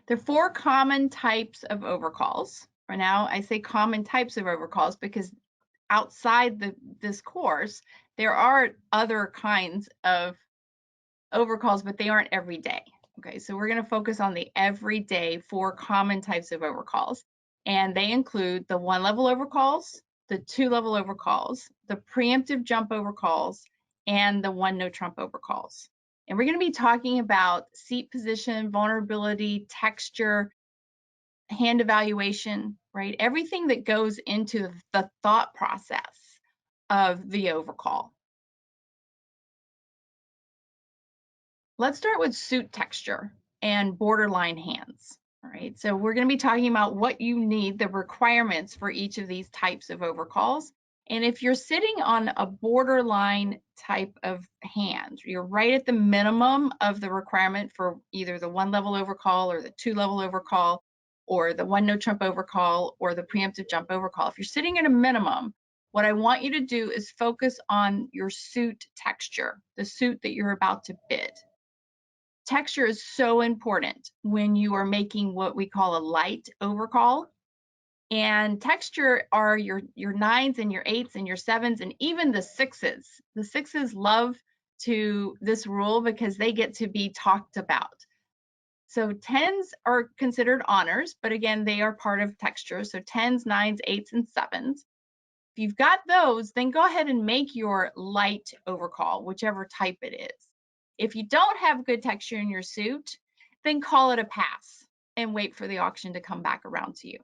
There are 4 common types of overcalls. For now, I say common types of overcalls because outside this course, there are other kinds of overcalls, but they aren't every day. Okay, so we're going to focus on the everyday 4 common types of overcalls, and they include the 1-level overcalls, the 2-level overcalls, the preemptive jump overcalls, and the 1-no-trump overcalls. And we're going to be talking about seat position, vulnerability, texture, hand evaluation, right? Everything that goes into the thought process of the overcall. Let's start with suit texture and borderline hands. All right, so we're going to be talking about what you need, the requirements for each of these types of overcalls. And if you're sitting on a borderline type of hand, you're right at the minimum of the requirement for either the 1-level overcall or the 2-level overcall or the 1-no-trump overcall or the preemptive jump overcall. If you're sitting at a minimum, what I want you to do is focus on your suit texture, the suit that you're about to bid. Texture is so important when you are making what we call a light overcall. And texture are your 9s and your 8s and your 7s and even the 6s. The 6s love this rule because they get to be talked about. So 10s are considered honors, but again, they are part of texture. So 10s, 9s, 8s, and 7s. If you've got those, then go ahead and make your light overcall, whichever type it is. If you don't have good texture in your suit, then call it a pass and wait for the auction to come back around to you.